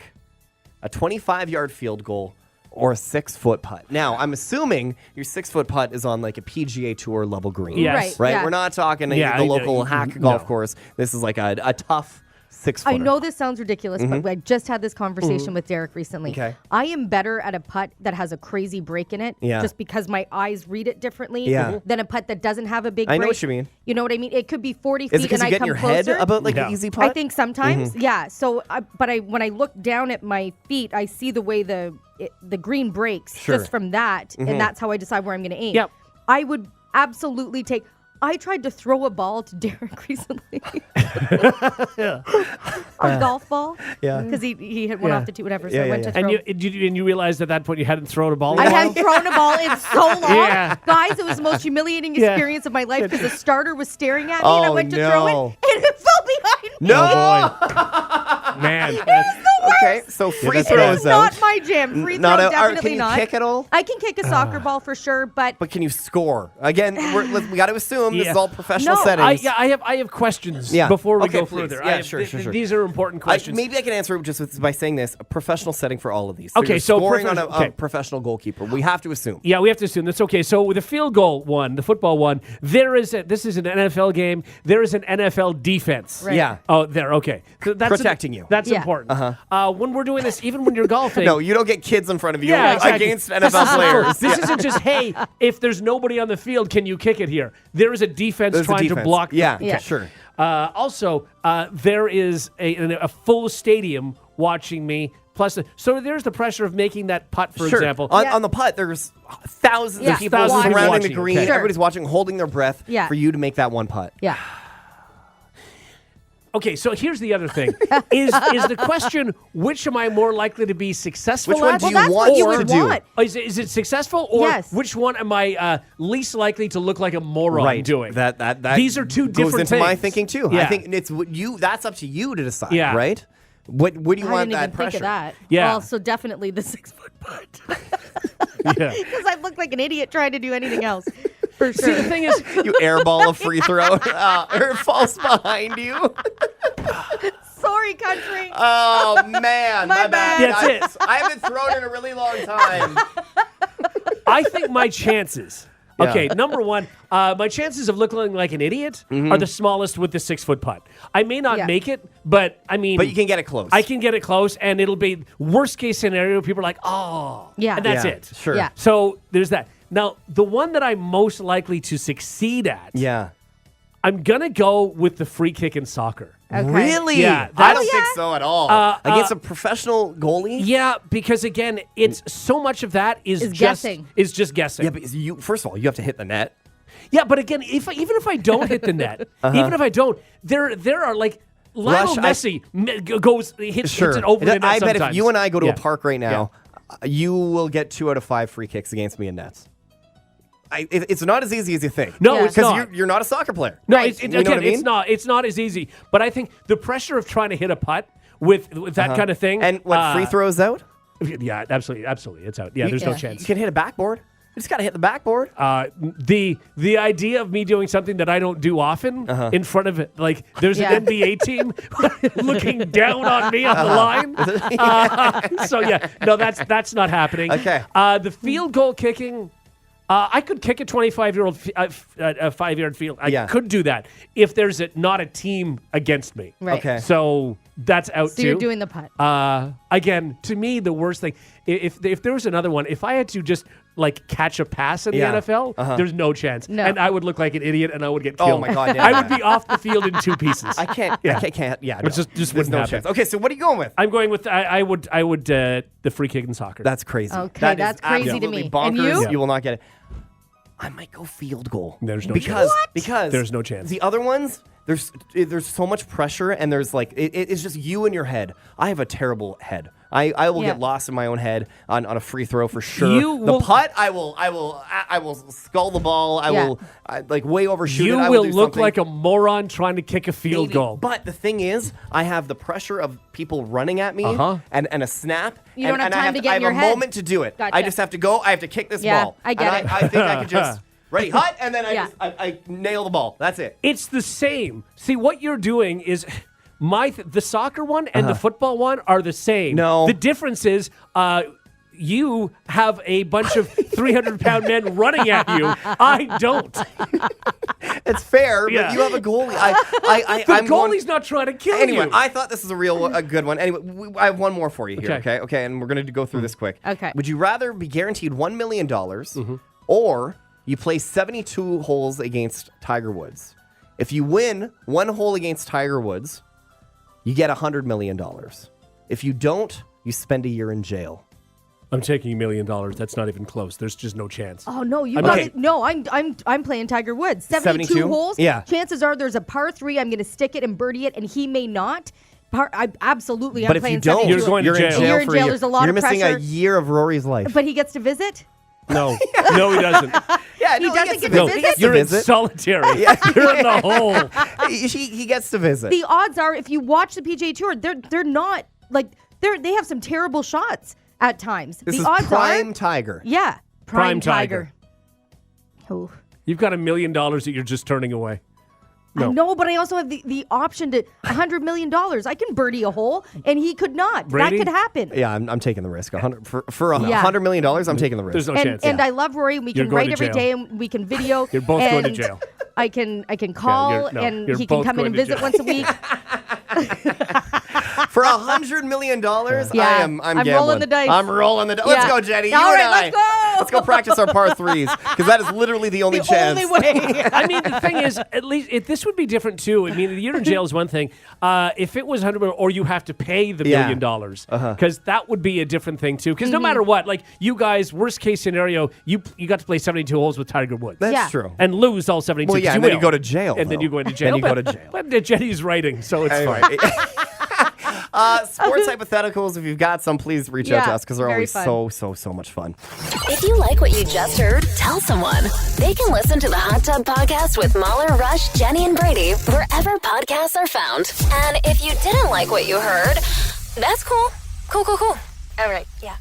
a 25-yard field goal, or a 6-foot putt? Now, I'm assuming your 6-foot putt is on like a PGA Tour level green. Yes. Right? Yeah. We're not talking Yeah, the I know. local hack No. golf course. This is like a tough 6-footer. I know this sounds ridiculous, but I just had this conversation with Derek recently. Okay. I am better at a putt that has a crazy break in it, Yeah. just because my eyes read it differently Yeah. than a putt that doesn't have a big I break. know what you mean. You know what I mean? It could be 40 Is it feet because and you I get in come your closer. head about like Yeah. an easy putt? I think sometimes, yeah. So, when I look down at my feet, I see the way the green breaks Sure. just from that, and that's how I decide where I'm going to aim. Yep. I would absolutely take. I tried to throw a ball to Derek recently. A golf ball. Yeah. Because he hit one Yeah. off the tee, whatever. So Yeah, I went yeah, to throw. And you realized at that point you hadn't thrown a ball in I a while? hadn't thrown a ball in so long. Yeah. Guys, it was the most humiliating Yeah. experience of my life because the starter was staring at me and I Oh, went to throw no. it and it fell behind me. No! Oh, boy. Man. that's- Okay, so free that's It throw bad. is is out. not my jam. Free Not throw, out. definitely Can you not. kick at all? I can kick a soccer ball for sure, but But can you score? Again, we got to assume this Yeah. is all professional No, settings. I have questions Yeah. before we Okay, go please. further. Yeah, sure. These are important questions. Maybe I can answer it just by saying this: a professional setting for all of these. Okay, you're so scoring on a okay. professional goalkeeper. We have to assume. Yeah, we have to assume that's okay. So with the field goal one, the football one, this is an NFL game. There is an NFL defense. Right. Yeah. Oh, there. Okay. So that's Protecting you. That's Yeah. important. When we're doing this, even when you're golfing. No, you don't get kids in front of you Yeah, exactly. against NFL players. This isn't just, hey, if there's nobody on the field, can you kick it here? There is a defense There's a trying to defense. block. Yeah, Yeah. sure. Also, there is a full stadium watching me. Plus, so there's the pressure of making that putt, for Sure. example. On the putt, there's thousands Yeah. of people Thousands of people surrounding the watching. green. Okay. Sure. Everybody's watching, holding their breath Yeah. for you to make that one putt. yeah. Okay, so here's the other thing: is the question which am I more likely to be successful Which one at? do you Well, that's want what you to would do? want. Is it successful, or Yes. which one am I least likely to look like a moron Right. doing? That These are two goes different into my things. thinking too. Yeah. I think it's what you. That's up to you to decide. Yeah. Right. What do you I want didn't that even pressure? think of that. Yeah. Well, so definitely the 6-foot putt. Yeah. Because I look like an idiot trying to do anything else. For See, sure. the thing is, You airball a free throw, or it falls behind you. Sorry, country. Oh man, My bad. That's it. I haven't thrown in a really long time. I think my chances. Yeah. Okay, number one, my chances of looking like an idiot are the smallest with the 6-foot putt. I may not Yeah. make it, but I mean, But you can get it close. I can get it close, and it'll be worst case scenario. People are like, oh, Yeah. and that's Yeah, it. Sure. Yeah. So there's that. Now, the one that I'm most likely to succeed at, Yeah. I'm gonna go with the free kick in soccer. Okay. Really? Yeah, I don't that's- think so at all. Against a professional goalie? Yeah, because again, it's so much of that is Is just guessing. is just guessing. Yeah, but you first of all, you have to hit the net. Yeah, but again, even if I don't hit the net, even if I don't, there are like Lionel Rush, Messi hits it over the net I bet if sometimes. you and I go to Yeah. a park right now, You will get 2 out of 5 free kicks against me in nets. It's not as easy as you think. No, Yeah. it's not. Because you're not a soccer player. No, Right. it's, You know what I mean? it's not as easy. But I think the pressure of trying to hit a putt with that kind of thing. And when free throws out, Yeah, absolutely. It's out. Yeah, there's no Yeah. chance. you can hit a backboard. You just got to hit the backboard. The idea of me doing something that I don't do often in front of it, like there's Yeah. an NBA team looking down on me on the line. So yeah, no, that's not happening. Okay. The field goal kicking. I could kick a 25-year-old 5-yard field. I could do that if there's not a team against me. Right. Okay. So that's out So too. you're doing the putt. Again, to me, the worst thing, if there was another one, if I had to just like catch a pass in the Yeah. NFL, there's no chance. No. And I would look like an idiot and I would get Oh killed. my God, yeah. I would be off the field in 2 pieces. I can't. Yeah. I can't. Yeah. It's no. just There's wouldn't no happen. chance. Okay, so what are you going with? I'm going with, I would the free kick in soccer. That's crazy. Okay, That is that's crazy to absolutely me. Bonkers. And you? You will not get it. I might go field goal. There's no because, chance. Because There's no chance. The other ones, there's so much pressure, and there's like it's just you in your head. I have a terrible head. I will Yeah. get lost in my own head on a free throw for sure. You the will- putt, I will skull the ball. I Yeah. will like way overshoot you it. I will do look something. like a moron trying to kick a field Maybe. goal. But the thing is, I have the pressure of people running at me and a snap. You don't have and time I have to get I in have your a head. moment to do it. Gotcha. I just have to go. I have to kick this Yeah, ball. I get and it. I think I could just ready, hut, and then Yeah. I nail the ball. That's it. It's the same. See, what you're doing is the soccer one and the football one are the same. No. The difference is you have a bunch of 300-pound men running at you. I don't. It's fair, Yeah. but you have a goalie. The I'm going- goalie's not trying to kill Anyway, you. I thought this was a good one. Anyway, I have one more for you here. Okay. Okay, and we're going to go through this quick. Okay. Would you rather be guaranteed $1 million Mm-hmm. or you play 72 holes against Tiger Woods? If you win one hole against Tiger Woods, you get $100 million. If you don't, you spend a year in jail. I'm taking $1 million. That's not even close. There's just no chance. Oh no, you I'm got okay. it. No, I'm playing Tiger Woods. 72 72? holes. Yeah. Chances are there's a par 3. I'm going to stick it and birdie it, and he may not. Absolutely, But I'm if playing you don't, 72. You're going to you're in jail. jail You're in for jail. a year. There's a lot You're of missing pressure. a year of Rory's life. But he gets to visit. No. No, he doesn't. yeah, He doesn't get to No, visit? gets to you're in visit. solitary. You're in the hole. he gets to visit. The odds are, if you watch the PGA Tour, they're not like they have some terrible shots at times. This the is odds prime are, Tiger. yeah, Prime prime Tiger. Oh. You've got $1 million that you're just turning away. I know, but I also have the option to $100 million. I can birdie a hole, and he could not. Brady? That could happen. Yeah, I'm taking the risk. For Yeah. $100 million, I'm taking the risk. There's no And, chance. and I love Rory. We You're can going write to every day, jail. and we can video. You're both going to and jail. I can call, and you're he can both come in and going to visit jail. once a week. For $100 million, Yeah, I'm I'm rolling gambling. the dice. I'm rolling the dice. Let's Yeah. go, Jenny. All you right, and I. let's go. Let's go practice our par threes because that is literally the only The chance. only way. I mean, the thing is, at least this would be different too. I mean, the year in jail is one thing. If it was 100 or you have to pay the $1 Yeah. million, because that would be a different thing too. Because no matter what, like you guys, worst case scenario, you got to play 72 holes with Tiger Woods. That's Yeah. true. and lose all 72. Well, yeah, 'cause and then you will. go to jail, And then though. you go into Then jail. you go to jail. But Jenny's writing, so it's Anyway. fine. Sports hypotheticals, if you've got some, please reach out Yeah, to us because they're very always fun. so much fun. If you like what you just heard, tell someone. They can listen to the Hot Tub Podcast with Mahler, Rush, Jenny, and Brady wherever podcasts are found. And if you didn't like what you heard, that's cool. Cool. All right, yeah.